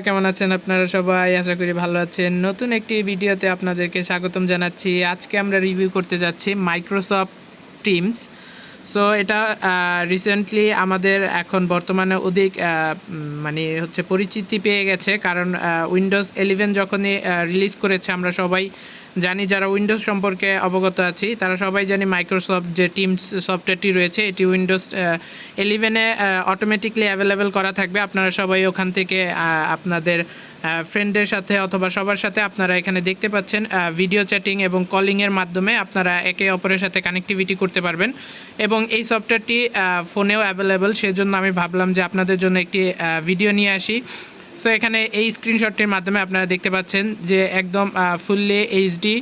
কেমন আছেন আপনারা সবাই? আশা করি ভালো আছেন। নতুন একটি ভিডিওতে আপনাদেরকে স্বাগতম জানাচ্ছি। আজকে আমরা রিভিউ করতে যাচ্ছি মাইক্রোসফট টিমস। সো এটা রিসেন্টলি আমাদের এখন বর্তমানে অধিক মানে হচ্ছে পরিচিতি পেয়ে গেছে, কারণ উইন্ডোজ 11 যখনই রিলিজ করেছে আমরা সবাই জানি, যারা উইন্ডোজ সম্পর্কে অবগত আছি তারা সবাই জানি মাইক্রোসফট যে টিমস সফটওয়্যারটি রয়েছে এটি উইন্ডোজ 11-এ অটোমেটিকলি অ্যাভেলেবেল করা থাকবে। আপনারা সবাই ওখান থেকে আপনাদের ফ্রেন্ডের সাথে অথবা সবার সাথে আপনারা এখানে দেখতে পাচ্ছেন ভিডিও চ্যাটিং এবং কলিংয়ের মাধ্যমে আপনারা একে অপরের সাথে কানেক্টিভিটি করতে পারবেন এবং এই সফটওয়্যারটি ফোনেও অ্যাভেলেবেল। সেজন্য আমি ভাবলাম যে আপনাদের জন্য একটি ভিডিও নিয়ে আসি। সো এখানে এই স্ক্রিনশটটির মাধ্যমে আপনারা দেখতে পাচ্ছেন যে একদম ফুললি এইচডি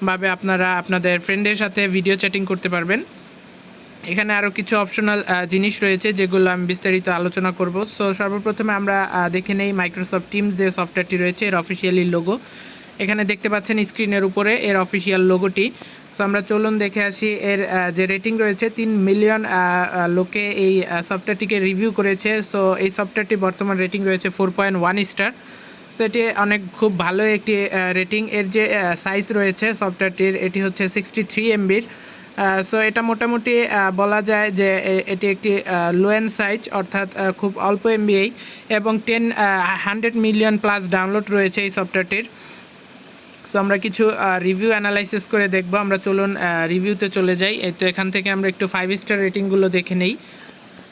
ভাবে আপনারা আপনাদের ফ্রেন্ডের সাথে ভিডিও চ্যাটিং করতে পারবেন। এখানে আরও কিছু অপশনাল জিনিস রয়েছে যেগুলো আমি বিস্তারিত আলোচনা করব। সো সর্বপ্রথমে আমরা দেখে নেই মাইক্রোসফট টিমস যে সফটওয়্যারটি রয়েছে এর অফিসিয়ালি লোগো। এখানে দেখতে পাচ্ছেন স্ক্রিনের উপরে এর অফিসিয়াল লোগোটি। সো আমরা চলুন দেখে আসি এর যে রেটিং রয়েছে। 3 মিলিয়ন লোকে এই সফটওয়্যারটিকে রিভিউ করেছে। সো এই সফটওয়্যারটি বর্তমান রেটিং রয়েছে 4.1 স্টার। সো এটি অনেক খুব ভালো একটি রেটিং। এর যে সাইজ রয়েছে সফটওয়্যারটির এটি হচ্ছে 63 MB। সো এটা মোটামুটি বলা যায় যে এটি একটি লো এন্ড সাইজ, অর্থাৎ খুব অল্প এমবিআই এবং 100 মিলিয়ন প্লাস ডাউনলোড রয়েছে এই সফটওয়্যারটির। সো আমরা কিছু রিভিউ অ্যানালাইসিস করে দেখব। আমরা চলুন রিভিউতে চলে যাই। এই তো এখান থেকে আমরা একটু 5 স্টার রেটিংগুলো দেখে নেই।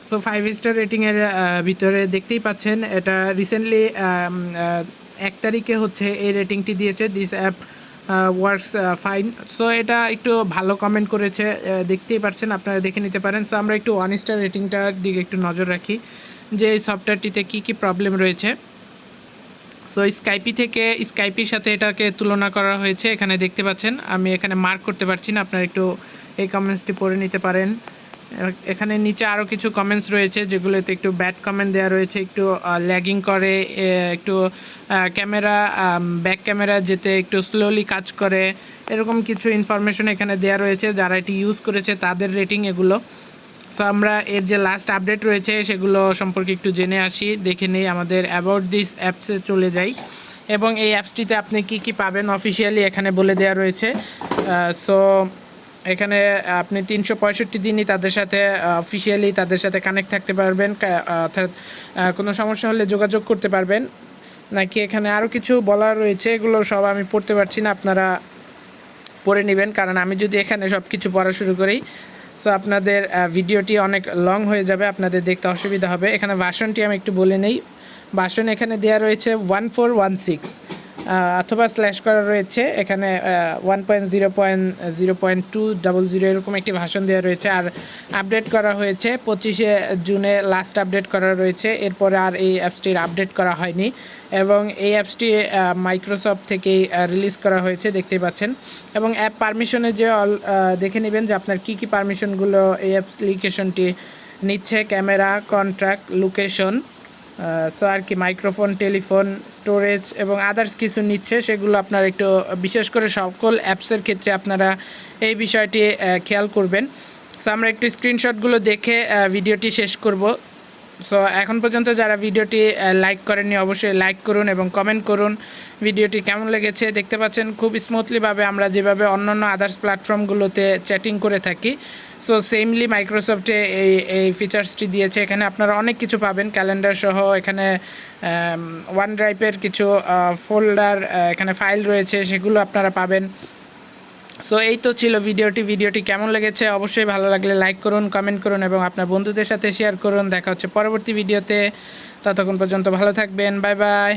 সো 5 স্টার রেটিংয়ের ভিতরে দেখতেই পাচ্ছেন এটা রিসেন্টলি 1 তারিখে হচ্ছে এই রেটিংটি দিয়েছে, this app works fine. So এটা একটু ভালো কমেন্ট করেছে, দেখতেই পাচ্ছেন, আপনারা দেখে নিতে পারেন। সো আমরা একটু 1 স্টার রেটিংটার দিকে একটু নজর রাখি যে এই সফটওয়্যারটিতে কী কী প্রবলেম রয়েছে। সো স্কাইপির সাথে এটাকে তুলনা করা হয়েছে। এখানে দেখতে পাচ্ছেন, আমি এখানে মার্ক করতে পারছি না, আপনারা একটু এই কমেন্টসটি পড়ে নিতে পারেন। এখানে নিচে আরও কিছু কমেন্টস রয়েছে যেগুলোতে একটু ব্যাড কমেন্ট দেওয়া রয়েছে, একটু ল্যাগিং করে, একটু ক্যামেরা ব্যাক ক্যামেরা যেতে একটু স্লোলি কাজ করে, এরকম কিছু ইনফরমেশন এখানে দেওয়া রয়েছে। যারা এটি ইউজ করেছে তাদের রেটিং এগুলো। সো আমরা এর যে লাস্ট আপডেট রয়েছে সেগুলো সম্পর্কে একটু জেনে আসি, দেখে নেই। আমাদের অ্যাবাউট দিস অ্যাপসে চলে যাই এবং এই অ্যাপসটিতে আপনি কি কি পাবেন অফিসিয়ালি এখানে বলে দেওয়া রয়েছে। সো এখানে আপনি 365 দিনই তাদের সাথে অফিসিয়ালি তাদের সাথে কানেক্ট থাকতে পারবেন, অর্থাৎ কোনো সমস্যা হলে যোগাযোগ করতে পারবেন। নাকি এখানে আরও কিছু বলা রয়েছে, এগুলো সব আমি পড়তে পারছি না, আপনারা পড়ে নেবেন, কারণ আমি যদি এখানে সব কিছু পড়া শুরু করি সো আপনাদের ভিডিওটি অনেক লং হয়ে যাবে, আপনাদের দেখতে অসুবিধা হবে। এখানে ভার্সনটি আমি একটু বলে নেই। ভার্সন এখানে দেওয়া রয়েছে 1416 অথবা স্ল্যাশ করা রয়েছে এখানে 1.0.0.200 এরকম একটি ভার্সন দেওয়া রয়েছে। আর আপডেট করা হয়েছে 25শে জুনে লাস্ট আপডেট করা রয়েছে, এরপরে আর এই অ্যাপসটির আপডেট করা হয়নি এবং এই অ্যাপসটি মাইক্রোসফট থেকেই রিলিজ করা হয়েছে, দেখতেই পাচ্ছেন। এবং অ্যাপ পারমিশনে যে দেখে নেবেন যে আপনার কী কী পারমিশনগুলো এই অ্যাপ্লিকেশনটি নিচ্ছে, ক্যামেরা, কন্ট্রাক্ট, লোকেশন, সো আর কি মাইক্রোফোন, টেলিফোন, স্টোরেজ এবং আদার্স কিছু নিচ্ছে, সেগুলো আপনারা একটু বিশেষ করে সকল অ্যাপসের ক্ষেত্রে আপনারা এই বিষয়টি খেয়াল করবেন। সো আমরা একটু স্ক্রিনশটগুলো দেখে ভিডিওটি শেষ করব। সো এখন পর্যন্ত যারা ভিডিওটি লাইক করেননি অবশ্যই লাইক করুন এবং কমেন্ট করুন ভিডিওটি কেমন লেগেছে। দেখতে পাচ্ছেন খুব স্মুথলিভাবে আমরা যেভাবে অন্যান্য আদার্স প্ল্যাটফর্মগুলোতে চ্যাটিং করে থাকি, সো সেমলি মাইক্রোসফটে এই ফিচার্সটি দিয়েছে। এখানে আপনারা অনেক কিছু পাবেন, ক্যালেন্ডার সহ, এখানে ওয়ান ড্রাইভের কিছু ফোল্ডার, এখানে ফাইল রয়েছে, সেগুলো আপনারা পাবেন। সো এই তো ছিল ভিডিওটি কেমন লেগেছে অবশ্যই ভালো লাগলে লাইক করুন, কমেন্ট করুন এবং আপনার বন্ধুদের সাথে শেয়ার করুন। দেখা হচ্ছে পরবর্তী ভিডিওতে, ততক্ষণ পর্যন্ত ভালো থাকবেন, বাই বাই।